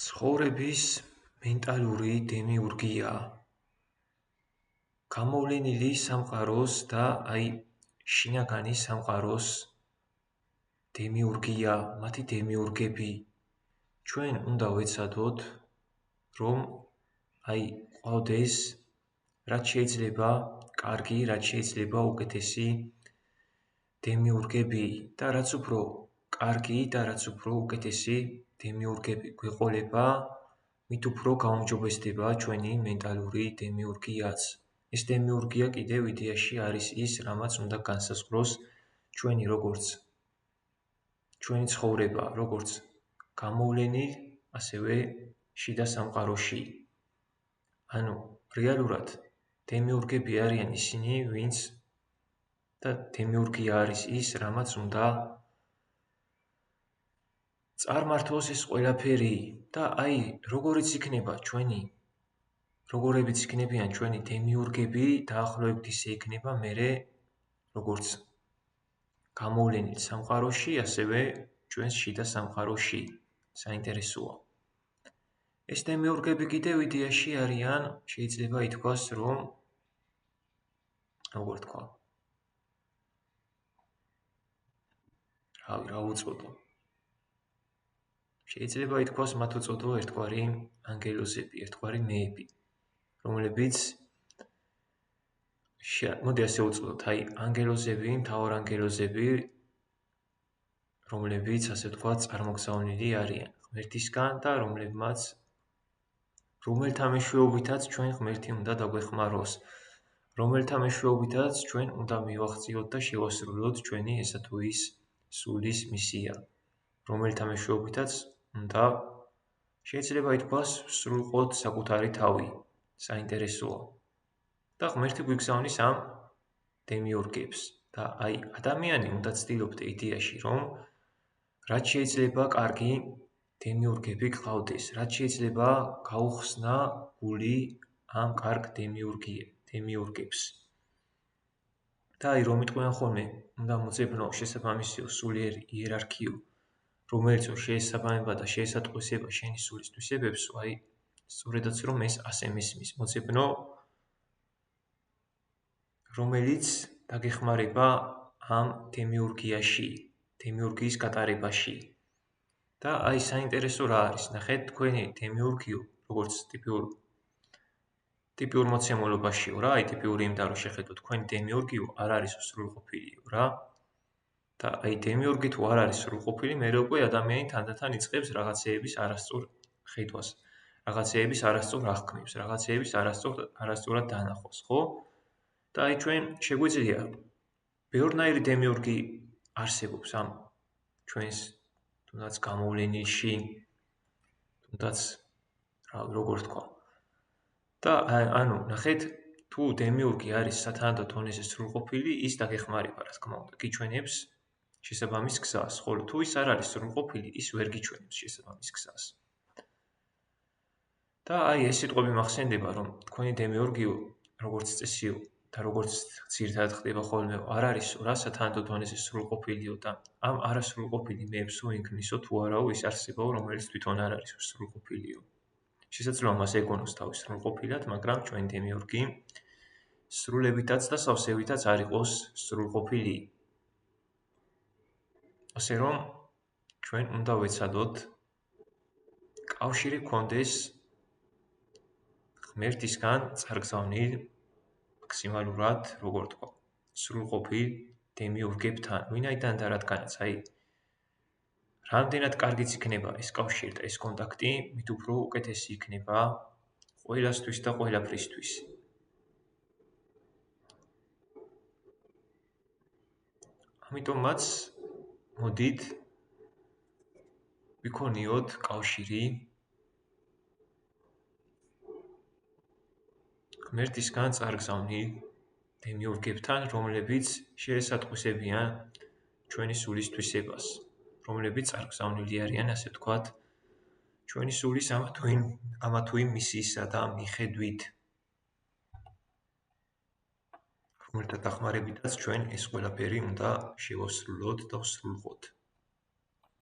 ცხოვრების მენტალური დემიურგია გამოვლენილი სამყაროს და შინაგანი სამყაროს დემიურგია, მათი დემიურგები. ჩვენ უნდა ვეცადოთ, რომ ყავდეს რაც შეიძლება კარგი, რაც შეიძლება უკეთესი დემიურგები და რაც უფრო კარგი და რაც უფრო უკეთესი დემიურგები გვეყოლება, მით უფრო გაუმჯობესდება ჩვენი მენტალური დემიურგიაც. ეს დემიურგია კიდევ იდეაში არის ის, რამაც უნდა განსაზღვროს ჩვენი ცხოვრება, როგორც გამოვლენილ, ასევე შიდა სამყაროში. ანუ რეალურად დემიურგები არიან ისინი, ვინც და დემიურგია არის ის, რამაც უნდა წარმართოს ეს ყველაფერი და როგორიც იქნებიან ჩვენი დემიურგები, დაახლოებით ისე იქნება მერე როგორც გამოვლენილ სამყაროში, ასევე ჩვენს შიდა სამყაროში. საინტერესოა. ეს დემიურგები კიდევ იდეაში არიან, შეიძლება ითქვას, რომ როგორ თქვა? რა უწოდო? შეიძლება ითქვას, მათ უწოდო ერთგვარი ანგელოზები, ერთგვარი მეები, რომლებიც მოდი ასე უწოდოთ, ანგელოზები, მთავარანგელოზები, რომლებიც ასე ვთქვათ, წარმოგზავნილი არიან ღმერთისგან და რომელთა მეშვეობითაც ჩვენ ღმერთი უნდა დაგვეხმაროს, რომელთა მეშვეობითაც ჩვენ უნდა მივაღწიოთ და შევასრულოთ ჩვენი ესა თუ ის სულის მისია, რომელთა მეშვეობითაც უნდა შეიძლება ითქვას, ვსრულყოთ საკუთარი თავი. საინტერესოა. და ღმერთი გვიგზავნის ამ დემიურგებს და ადამიანი უნდა ცდილობდა იდეაში, რომ რაც შეიძლება კარგი დემიურგები გყავდეს, რაც შეიძლება გაუხსნა გული ამ კარგ დემიურგებს. და რომ იტყვიან ხოლმე, უნდა მოძებნო შესაბამისიო სულიერი იერარქიო, რომელიც შეესაბამება და შეესატყვისება შენი სულის თვისებებსო, სწორედაც რომ ეს ასე მისმის, მოძებნო, რომელიც დაგეხმარება ამ დემიურგიაში, დემიურგიის გატარებაში. და საინტერესო რა არის, ნახეთ, თქვენი დემიურგიო, როგორც ტიპიურ მოცემულობაშიო რა, ტიპიური იმ და რომ შეხედოთ, თქვენი დემიურგიო არ არის სრულყოფილიო რა. და დემიურგი თუ არ არის სრულყოფილი, მერე უკვე ადამიანი თანდათან იწყებს რაღაცეების არასწორ ხედვას, რაღაცეების არასწორ აღქმებს, რაღაცეების არასწორად დანახვას, ხო? და ჩვენ შეგვიძლია ბევრნაირი დემიურგი არსებობს ამ ჩვენს თუნდაც გამოვლენილში, თუნდაც როგორ თქვა. და ნახეთ, თუ დემიურგი არის სათანადო დონეზე სრულყოფილი, ის დაგეხმარება, რა თქმა უნდა, გიჩვენებს შესაბამის გზას, ხოლო თუ ის არ არის სრულყოფილი, ის ვერ გიჩვენებს შესაბამის გზას. და ეს სიტყვები მახსენდება, რომ თქვენი დემიურგიო, როგორც წესიო და როგორც ძირითადად ხდება ხოლმე, არ არისო რა სათანადო დონეზე სრულყოფილიო და ამ არასრულყოფილი მეებსო ინქმნისო თუ არაო ის არსებაო, რომელიც თვითონ არ არის სრულყოფილიო. შესაძლოა მას ეგონოს თავის სრულყოფილად, მაგრამ ჩვენი დემიურგი სრულებითაც და სავსევითაც არ იყოს სრულყოფილი. ასე რომ ჩვენ უნდა ვეცადოთ კავშირი გქონდეს ღმერთისგან წარგზავნილ მაქსიმალურად, როგორ თქვა, სრულყოფილ დემიურგებთან, ვინაიდან და რადგანაც რამდენად კარგიც იქნება ეს კავშირი და ეს კონტაქტი, მით უფრო უკეთესი იქნება ყველასთვის და ყველაფრისთვის. ამიტომაც მოდით ვიქონიოთ კავშირი ღმერთისგან წარგზავნილ დემიურგებთან, რომლებიც შეესატყვისებიან ჩვენი სულის თვისებას, რომლებიც წარგზავნილი არიან, ასე ვთქვათ, ჩვენი სულის ამა თუ იმ მისიისა და მიხედვით. ღმერთთა დახმარებითაც ჩვენ ეს ყველაფერი უნდა შევასრულოთ და ვსრულყოთ.